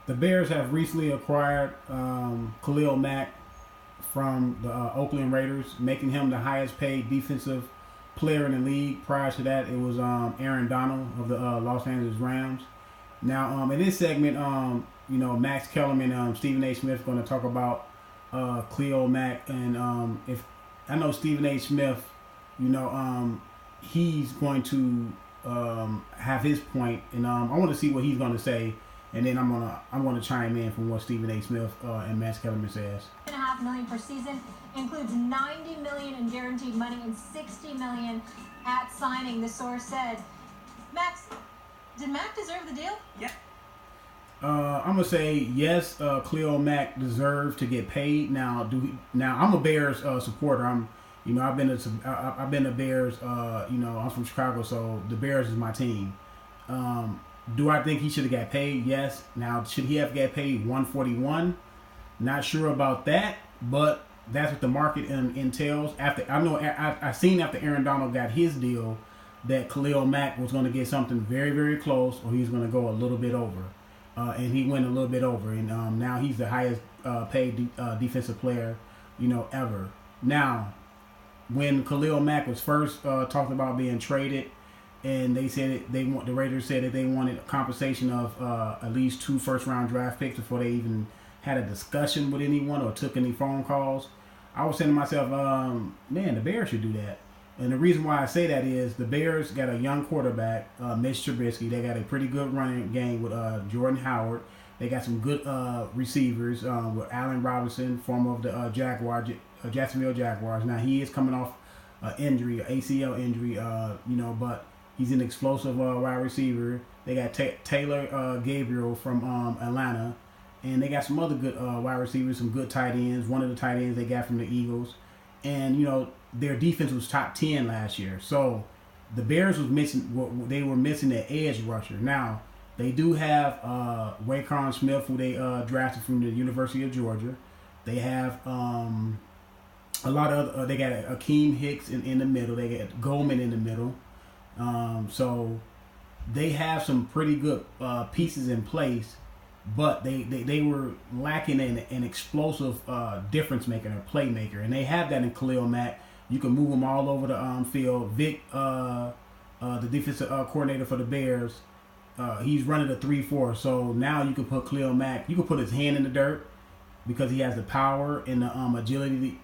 The Bears have recently acquired Khalil Mack from the Oakland Raiders, making him the highest paid defensive player in the league. Prior to that, it was Aaron Donald of the Los Angeles Rams. Now, in this segment, Max Kellerman and Stephen A. Smith are going to talk about Khalil Mack, and if I know Stephen A. Smith, he's going to have his point, and I want to see what he's going to say. And then I'm gonna chime in from what Stephen A. Smith and Max Kellerman says. $2.5 million per season includes $90 million in guaranteed money and $60 million at signing. The source said. Max, did Mack deserve the deal? Yeah. I'm gonna say yes. Khalil Mack deserved to get paid. Now, I'm a Bears supporter. I've been a Bears. I'm from Chicago, so the Bears is my team. Do I think he should have got paid? Yes. Now, should he have got paid $141? Not sure about that, but that's what the market entails. I seen after Aaron Donald got his deal that Khalil Mack was going to get something very, very close, or he's going to go a little bit over, and he went a little bit over, and now he's the highest paid defensive player, ever. Now, when Khalil Mack was first talked about being traded, and they said the Raiders said that they wanted compensation of at least 2 first-round draft picks before they even had a discussion with anyone or took any phone calls. I was saying to myself, man, the Bears should do that. And the reason why I say that is the Bears got a young quarterback, Mitch Trubisky. They got a pretty good running game with Jordan Howard. They got some good receivers with Allen Robinson, former of the Jacksonville Jaguars. Now he is coming off injury, ACL injury, but he's an explosive wide receiver. They got Taylor Gabriel from Atlanta. And they got some other good wide receivers, some good tight ends. One of the tight ends they got from the Eagles. And, their defense was top 10 last year. So the Bears was missing their edge rusher. Now, they do have Raekwon Smith, who they drafted from the University of Georgia. They have a lot of they got Akeem Hicks in the middle. They got Goldman in the middle. So they have some pretty good pieces in place, but they were lacking an explosive difference maker or playmaker, and they have that in Khalil Mack. You can move him all over the field. Vic, the defensive coordinator for the Bears, he's running a 3-4. So now you can put Khalil Mack. You can put his hand in the dirt because he has the power and the agility,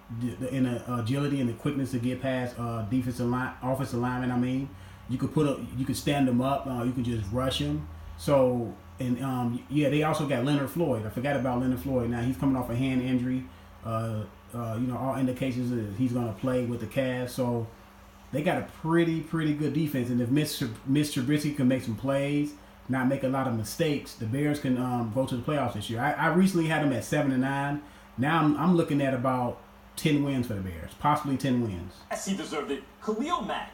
and the quickness to get past offensive linemen. I mean. You could stand him up. You can just rush him. So, and they also got Leonard Floyd. I forgot about Leonard Floyd. Now he's coming off a hand injury. All indications is he's going to play with the Cavs. So they got a pretty good defense. And if Mr. Trubisky can make some plays, not make a lot of mistakes, the Bears can go to the playoffs this year. I recently had them at 7-9. Now I'm looking at about 10 wins for the Bears, possibly 10 wins. Yes, he deserved it. Khalil Mack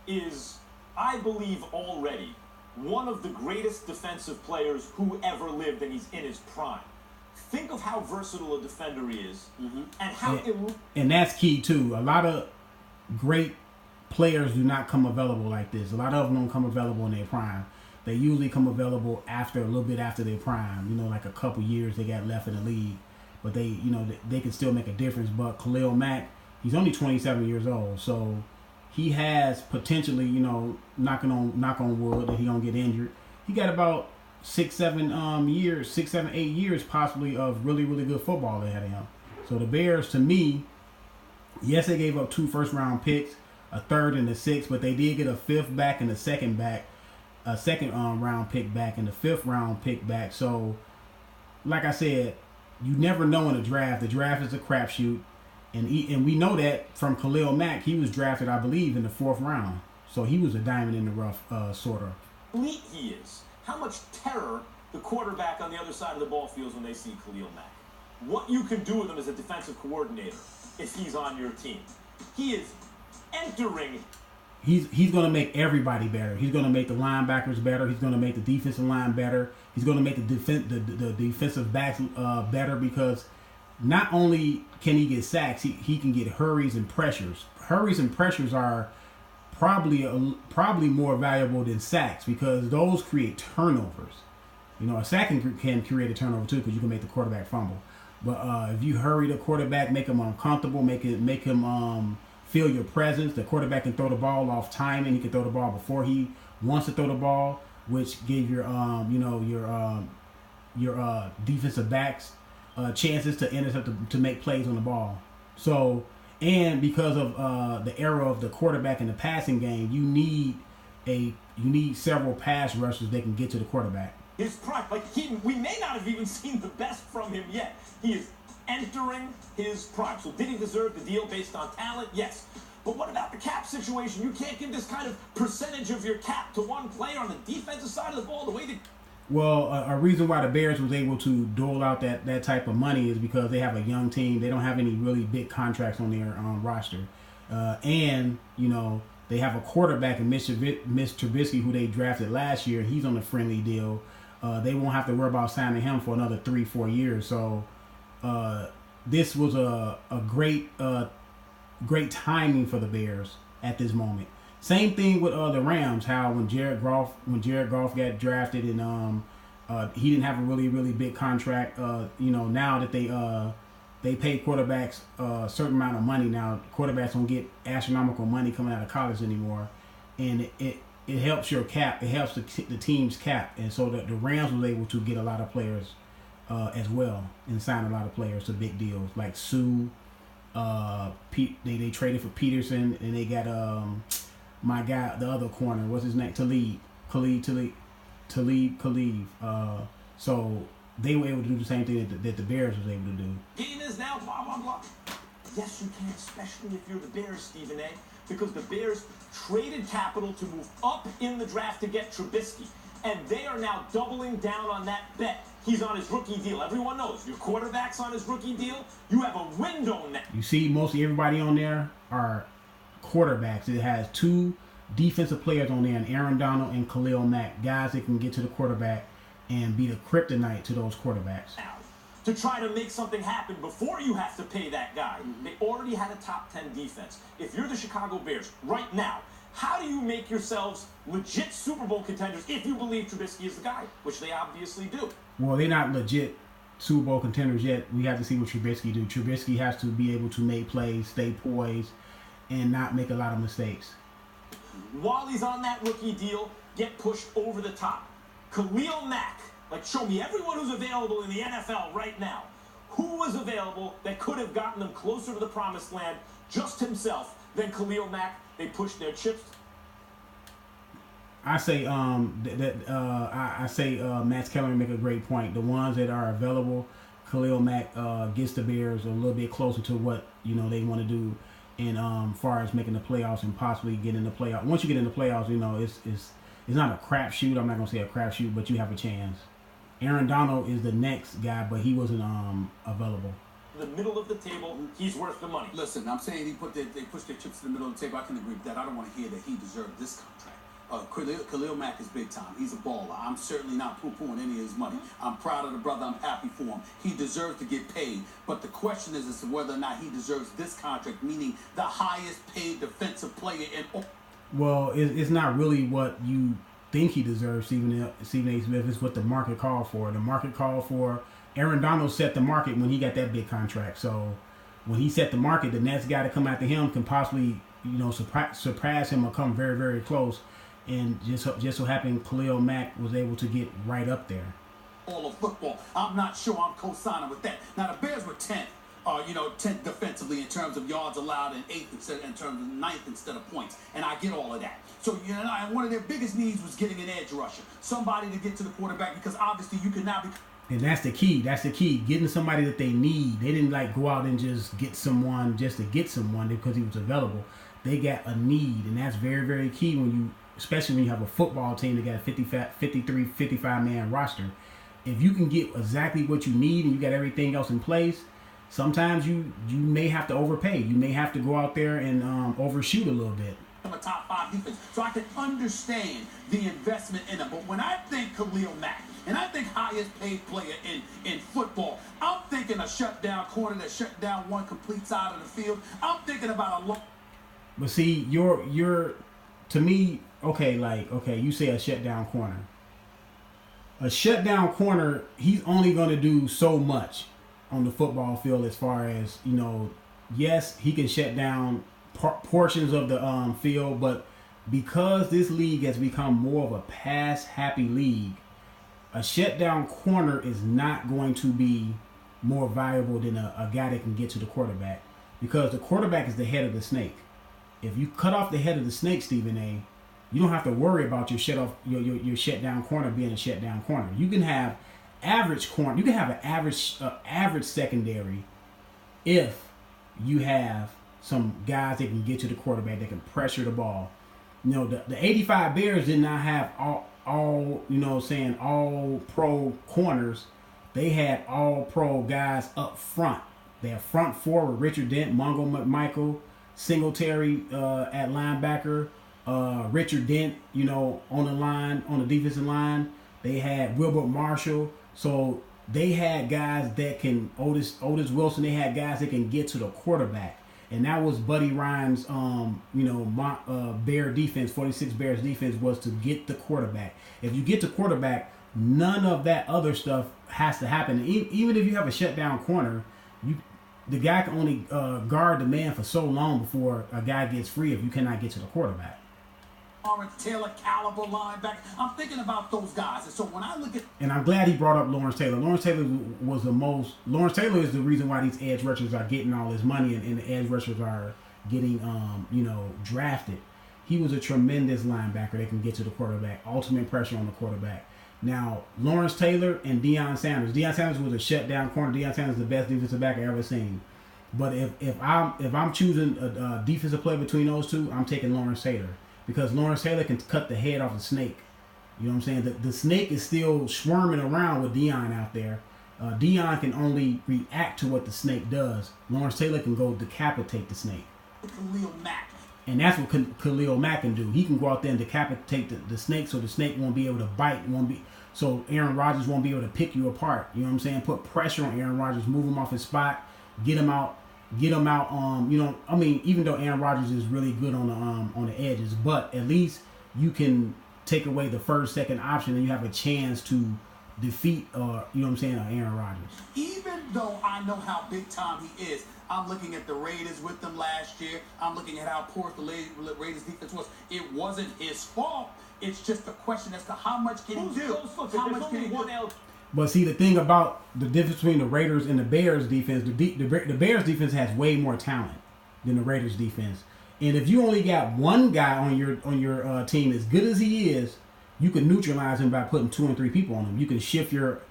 is, I believe, already one of the greatest defensive players who ever lived, and he's in his prime. Think of how versatile a defender he is, and how... And that's key, too. A lot of great players do not come available like this. A lot of them don't come available in their prime. They usually come available a little bit after their prime, like a couple years they got left in the league. But they can still make a difference. But Khalil Mack, he's only 27 years old, so... He has potentially, knock on wood, that he don't get injured. He got about 6, 7 years, 6, 7, 8 years possibly of really, really good football ahead of him. So the Bears, to me, yes, they gave up 2 first-round picks, a third and a sixth, but they did get a fifth back and a second round pick back and the 5th round pick back. So, like I said, you never know in a draft. The draft is a crapshoot. And we know that from Khalil Mack, he was drafted, I believe, in the 4th round. So he was a diamond in the rough, sort of. Elite he is. How much terror the quarterback on the other side of the ball feels when they see Khalil Mack. What you can do with him as a defensive coordinator if he's on your team. He is entering. He's going to make everybody better. He's going to make the linebackers better. He's going to make the defensive line better. He's going to make the defensive backs better because not only can he get sacks, he can get hurries and pressures. Hurries and pressures are probably more valuable than sacks because those create turnovers. A sack can create a turnover too because you can make the quarterback fumble. But if you hurry the quarterback, make him uncomfortable, make him feel your presence. The quarterback can throw the ball off timing. He can throw the ball before he wants to throw the ball, which give your defensive backs chances to intercept to make plays on the ball. So, and because of the era of the quarterback in the passing game, you need several pass rushers that can get to the quarterback. His prime, we may not have even seen the best from him yet. He is entering his prime. So did he deserve the deal based on talent? Yes. But what about the cap situation? You can't give this kind of percentage of your cap to one player on the defensive side of the ball the way that... Well, a reason why the Bears was able to dole out that type of money is because they have a young team. They don't have any really big contracts on their roster. And, they have a quarterback in Mitch Trubisky who they drafted last year. He's on a friendly deal. They won't have to worry about signing him for another 3-4 years. So this was a great timing for the Bears at this moment. Same thing with the Rams. How when Jared Goff got drafted and he didn't have a really big contract. Now that they pay quarterbacks a certain amount of money now, quarterbacks don't get astronomical money coming out of college anymore, and it helps your cap. It helps the team's cap, and so the Rams was able to get a lot of players as well and sign a lot of players to big deals like Sue. They traded for Peterson, and they got my guy, the other corner. What's his name? Khalil. So they were able to do the same thing that the Bears was able to do. Game is now blah blah blah. Yes, you can, especially if you're the Bears, Stephen A. Because the Bears traded capital to move up in the draft to get Trubisky. And they are now doubling down on that bet. He's on his rookie deal. Everyone knows your quarterback's on his rookie deal. You have a window now. You see, mostly everybody on there are quarterbacks. It has two defensive players on there, and Aaron Donald and Khalil Mack, guys that can get to the quarterback and be the kryptonite to those quarterbacks. Now, to try to make something happen before you have to pay that guy. They already had a top 10 defense. If you're the Chicago Bears right now, how do you make yourselves legit Super Bowl contenders if you believe Trubisky is the guy, which they obviously do? Well, they're not legit Super Bowl contenders yet. We have to see what Trubisky do. Trubisky has to be able to make plays, stay poised, and not make a lot of mistakes. While he's on that rookie deal, get pushed over the top. Khalil Mack, show me everyone who's available in the NFL right now. Who was available that could have gotten them closer to the promised land, just himself, than Khalil Mack? They pushed their chips. I say Matt Keller make a great point. The ones that are available, Khalil Mack gets the Bears a little bit closer to what they want to do, and far as making the playoffs and possibly getting in the playoffs. Once you get in the playoffs, it's not a crapshoot. I'm not gonna say a crapshoot, but you have a chance. Aaron Donald is the next guy, but he wasn't available. The middle of the table, he's worth the money. Listen, I'm saying they pushed their chips to the middle of the table. I can agree with that. I don't want to hear that he deserved this contract. Khalil Mack is big time. He's a baller. I'm certainly not poo-pooing any of his money. I'm proud of the brother. I'm happy for him. He deserves to get paid. But the question is as to whether or not he deserves this contract, meaning the highest paid defensive player in... Well, it's not really what you think he deserves, Stephen A. Smith. It's what the market called for. The market called for... Aaron Donald set the market when he got that big contract. So when he set the market, the next guy to come after him can possibly, surpass him or come very, very close. And just so happened, Khalil Mack was able to get right up there. All of football. I'm not sure I'm co-signing with that. Now the Bears were 10th. 10th defensively in terms of yards allowed and 8th in terms of 9th instead of points. And I get all of that. So, one of their biggest needs was getting an edge rusher. Somebody to get to the quarterback because obviously you can now be... And that's the key. Getting somebody that they need. They didn't go out and just get someone just to get someone because he was available. They got a need, and that's very, very key especially when you have a football team that got a 53, 55-man roster. If you can get exactly what you need and you got everything else in place, sometimes you may have to overpay. You may have to go out there and overshoot a little bit. A top 5 defense, so I can understand the investment in them. But when I think Khalil Mack, and I think highest paid player in football, I'm thinking a shutdown corner that shut down one complete side of the field. I'm thinking about a long... But see, you're to me, okay, you say a shutdown corner. a shutdown corner, he's only going to do so much on the football field as far as, yes, he can shut down portions of the field, but because this league has become more of a pass-happy league, a shutdown corner is not going to be more valuable than a guy that can get to the quarterback, because the quarterback is the head of the snake. If you cut off the head of the snake, Stephen A., you don't have to worry about your shutdown corner being a shutdown corner. You can have average corner. You can have an average secondary if you have some guys that can get to the quarterback, that can pressure the ball. The 85 Bears did not have all pro corners. They had all pro guys up front. They have front four with Richard Dent, Mongo McMichael, Singletary at linebacker, Richard Dent, on the line, on the defensive line. They had Wilbert Marshall. So they had guys that can, Otis Wilson, they had guys that can get to the quarterback. And that was Buddy Ryan's, Bear defense, 46 Bears defense, was to get the quarterback. If you get the quarterback, none of that other stuff has to happen. Even if you have a shutdown corner, the guy can only guard the man for so long before a guy gets free if you cannot get to the quarterback. Lawrence Taylor caliber linebacker. I'm thinking about those guys. And so when I look at... And I'm glad he brought up Lawrence Taylor. Lawrence Taylor is the reason why these edge rushers are getting all this money and the edge rushers are getting, drafted. He was a tremendous linebacker that can get to the quarterback. Ultimate pressure on the quarterback. Now, Lawrence Taylor and Deion Sanders. Deion Sanders was a shutdown corner. Deion Sanders is the best defensive back I've ever seen. But if I'm choosing a defensive player between those two, I'm taking Lawrence Taylor. Because Lawrence Taylor can cut the head off the snake. You know what I'm saying? The snake is still swarming around with Deion out there. Deion can only react to what the snake does. Lawrence Taylor can go decapitate the snake. Khalil Mack. And that's what Khalil Mack can do. He can go out there and decapitate the snake, so the snake won't be able to bite. So Aaron Rodgers won't be able to pick you apart. You know what I'm saying? Put pressure on Aaron Rodgers, move him off his spot, get him out. Even though Aaron Rodgers is really good on the edges, but at least you can take away the first, second option, and you have a chance to defeat, Aaron Rodgers. Even though I know how big time he is, I'm looking at the Raiders with them last year. I'm looking at how poor the Raiders defense was. It wasn't his fault. It's just a question as to how much can he do. How much can he do? But see, the thing about the difference between the Raiders and the Bears defense, the Bears defense has way more talent than the Raiders defense. And if you only got one guy on your team, as good as he is, you can neutralize him by putting 2 and 3 people on him. You can shift your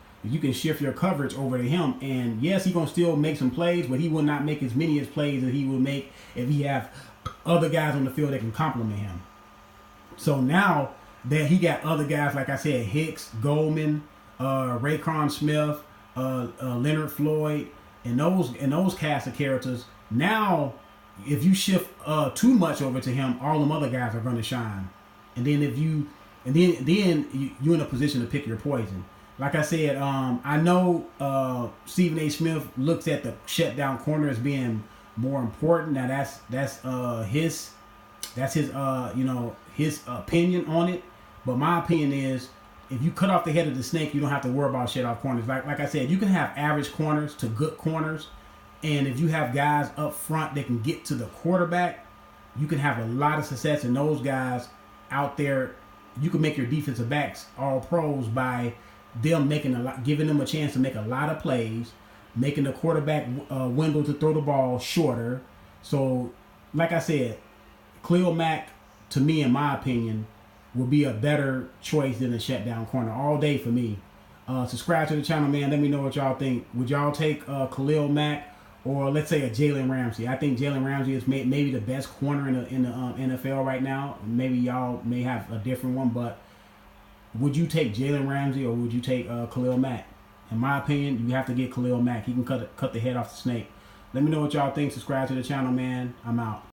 coverage over to him. And yes, he's gonna still make some plays, but he will not make as many plays as he would make if he have other guys on the field that can complement him. So now that he got other guys, like I said, Hicks, Goldman, Raekwon Smith, Leonard Floyd, and those cast of characters. Now, if you shift too much over to him, all them other guys are going to shine. And then you're in a position to pick your poison. Like I said, I know Stephen A. Smith looks at the shutdown corner as being more important. Now that's his opinion on it. But my opinion is, if you cut off the head of the snake, you don't have to worry about shut off corners. Like I said, you can have average corners to good corners. And if you have guys up front that can get to the quarterback, you can have a lot of success. And those guys out there, you can make your defensive backs all pros by them giving them a chance to make a lot of plays, making the quarterback window to throw the ball shorter. So, like I said, Khalil Mack, to me, in my opinion, will be a better choice than a shutdown corner all day for me. Subscribe to the channel, man. Let me know what y'all think. Would y'all take Khalil Mack or let's say a Jalen Ramsey? I think Jalen Ramsey is maybe the best corner in the NFL right now. Maybe y'all may have a different one, but would you take Jalen Ramsey or would you take Khalil Mack? In my opinion, you have to get Khalil Mack. He can cut the head off the snake. Let me know what y'all think. Subscribe to the channel, man. I'm out.